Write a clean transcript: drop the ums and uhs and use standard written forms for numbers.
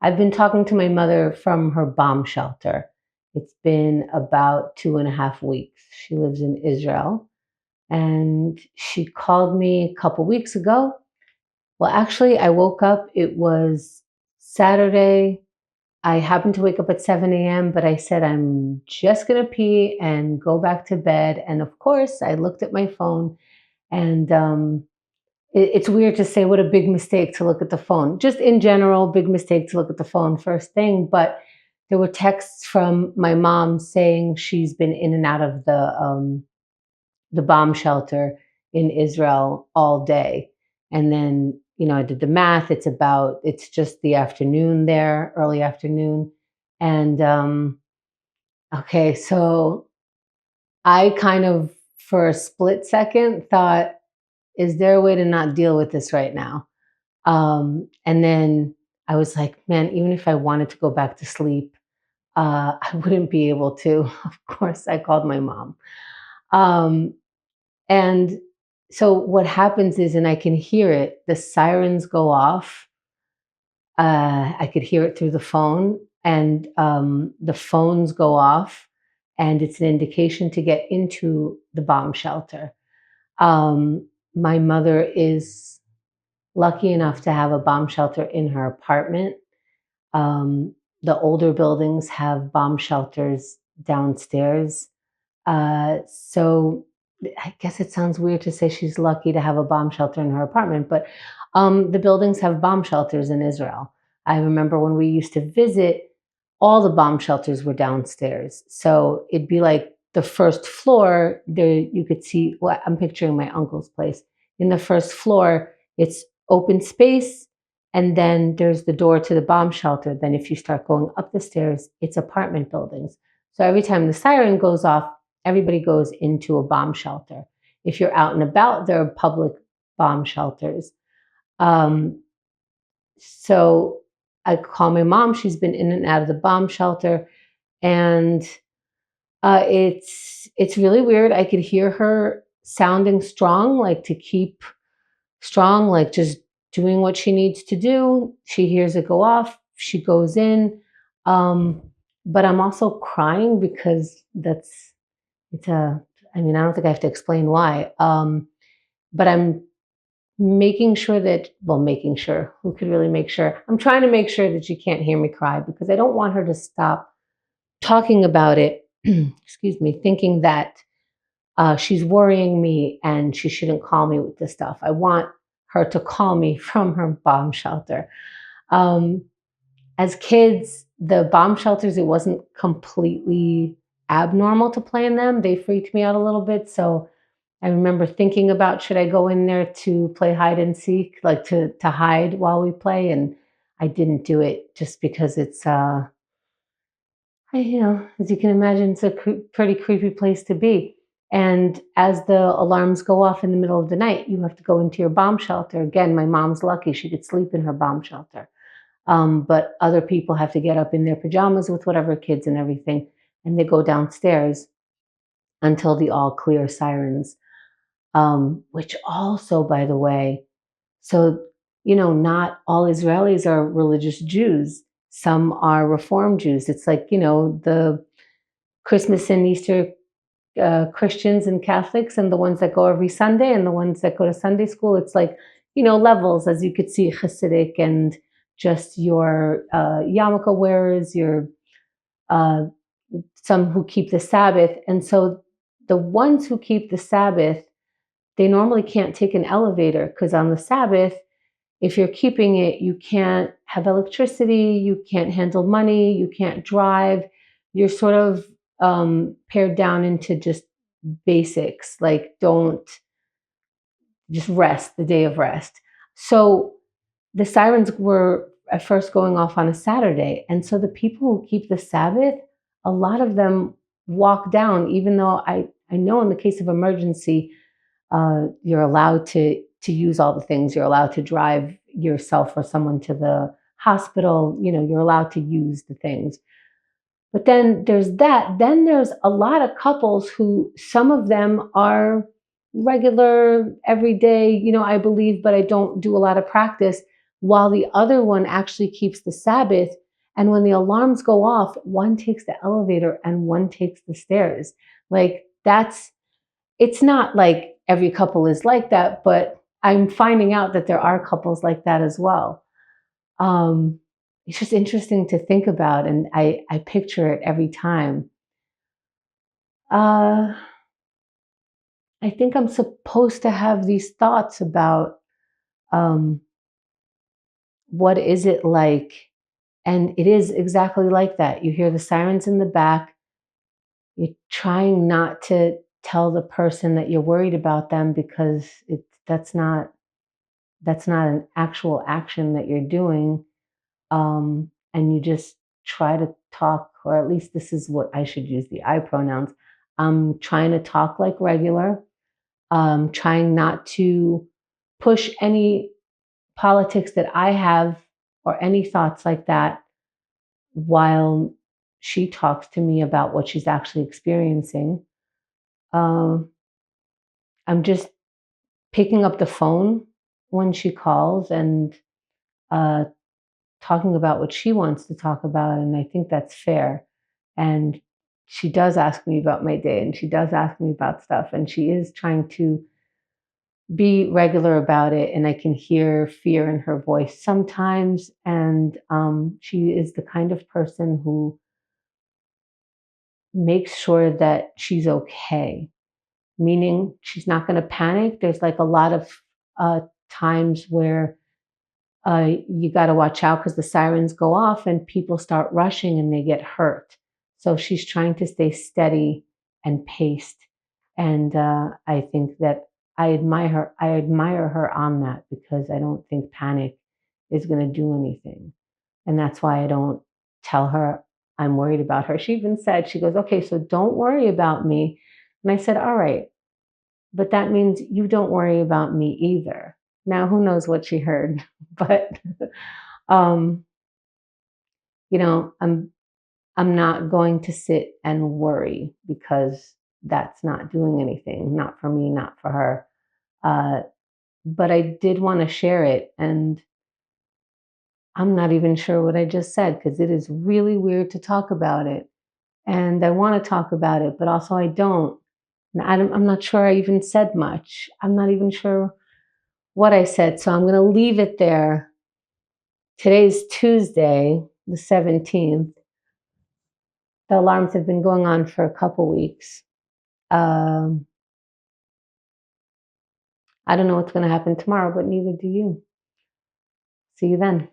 I've been talking to my mother from her bomb shelter. It's been about 2.5 weeks. She lives in Israel. And she called me a couple weeks ago. Well, actually, I woke up, it was Saturday. I happened to wake up at 7 a.m., but I said, I'm just going to pee and go back to bed. And of course, I looked at my phone and it's weird to say what a big mistake to look at the phone. Just in general, big mistake to look at the phone first thing. But there were texts from my mom saying she's been in and out of the bomb shelter in Israel all day. And then, I did the math. It's just the afternoon there, early afternoon. And okay, so I kind of, for a split second, thought, is there a way to not deal with this right now? And then I was like, man, even if I wanted to go back to sleep, I wouldn't be able to. Of course, I called my mom. Um, and so what happens is, and I can hear it, the sirens go off. I could hear it through the phone, and the phones go off, and it's an indication to get into the bomb shelter. My mother is lucky enough to have a bomb shelter in her apartment. The older buildings have bomb shelters downstairs. So I guess it sounds weird to say she's lucky to have a bomb shelter in her apartment, but the buildings have bomb shelters in Israel. I remember when we used to visit, all the bomb shelters were downstairs. So it'd be like the first floor, there you could see, well, I'm picturing my uncle's place. In the first floor, it's open space, and then there's the door to the bomb shelter. Then if you start going up the stairs, it's apartment buildings. So every time the siren goes off, everybody goes into a bomb shelter. If you're out and about, there are public bomb shelters. Um, so I call my mom. She's been in and out of the bomb shelter, and it's really weird. I could hear her sounding strong, like to keep strong, like just doing what she needs to do. She hears it go off. She goes in. Um, but I'm also crying because it's a, I mean, I don't think I have to explain why. But I'm making sure that, well, making sure, who could really make sure? I'm trying to make sure that she can't hear me cry because I don't want her to stop talking about it, excuse me, thinking that she's worrying me and she shouldn't call me with this stuff. I want her to call me from her bomb shelter. Um, as kids, the bomb shelters, it wasn't completely abnormal to play in them. They freaked me out a little bit. So I remember thinking about, should I go in there to play hide and seek, like to hide while we play? And I didn't do it just because it's, as you can imagine, it's a pretty creepy place to be. And as the alarms go off in the middle of the night, you have to go into your bomb shelter. Again, my mom's lucky; she could sleep in her bomb shelter. But other people have to get up in their pajamas with whatever kids and everything, and they go downstairs until the all clear sirens. Which also, by the way, so, not all Israelis are religious Jews. Some are Reform Jews. It's like, the Christmas and Easter Christians and Catholics, and the ones that go every Sunday and the ones that go to Sunday school. It's like, levels, as you could see, Hasidic and just your yarmulke wearers, your uh, some who keep the Sabbath. And so the ones who keep the Sabbath, they normally can't take an elevator because on the Sabbath, if you're keeping it, you can't have electricity, you can't handle money, you can't drive. You're sort of pared down into just basics, like don't just rest, the day of rest. So the sirens were at first going off on a Saturday. And so the people who keep the Sabbath, a lot of them walk down, even though I know in the case of emergency, you're allowed to use all the things. You're allowed to drive yourself or someone to the hospital. You're allowed to use the things. But then there's that. Then there's a lot of couples who, some of them are regular, everyday, I believe, but I don't do a lot of practice. while the other one actually keeps the Sabbath. And when the alarms go off, one takes the elevator and one takes the stairs. Like it's not like every couple is like that, but I'm finding out that there are couples like that as well. Um, it's just interesting to think about, and I picture it every time. Uh, I think I'm supposed to have these thoughts about um, what is it like, and it is exactly like that. You hear the sirens in the back. You're trying not to tell the person that you're worried about them because that's not an actual action that you're doing. And you just try to talk, or at least this is what I should use, the I pronouns. I'm trying to talk like regular, trying not to push any politics that I have or any thoughts like that while she talks to me about what she's actually experiencing. Um, I'm just picking up the phone when she calls and uh, talking about what she wants to talk about. And I think that's fair. And she does ask me about my day and she does ask me about stuff. And she is trying to be regular about it. And I can hear fear in her voice sometimes. And she is the kind of person who makes sure that she's okay, meaning she's not going to panic. There's like a lot of uh, times where you got to watch out because the sirens go off and people start rushing and they get hurt. So she's trying to stay steady and paced. And I think that I admire her. I admire her on that because I don't think panic is going to do anything. And that's why I don't tell her I'm worried about her. She even said, she goes, okay, so don't worry about me. And I said, all right, but that means you don't worry about me either. Now, who knows what she heard, but um, I'm not going to sit and worry because that's not doing anything, not for me, not for her. Uh, but I did want to share it, and I'm not even sure what I just said because it is really weird to talk about it, and I want to talk about it, but also I don't. And I'm not sure I even said much. I'm not even sure what I said, so I'm going to leave it there. Today's Tuesday, the 17th. The alarms have been going on for a couple weeks. Um, I don't know what's going to happen tomorrow, but neither do you. See you then.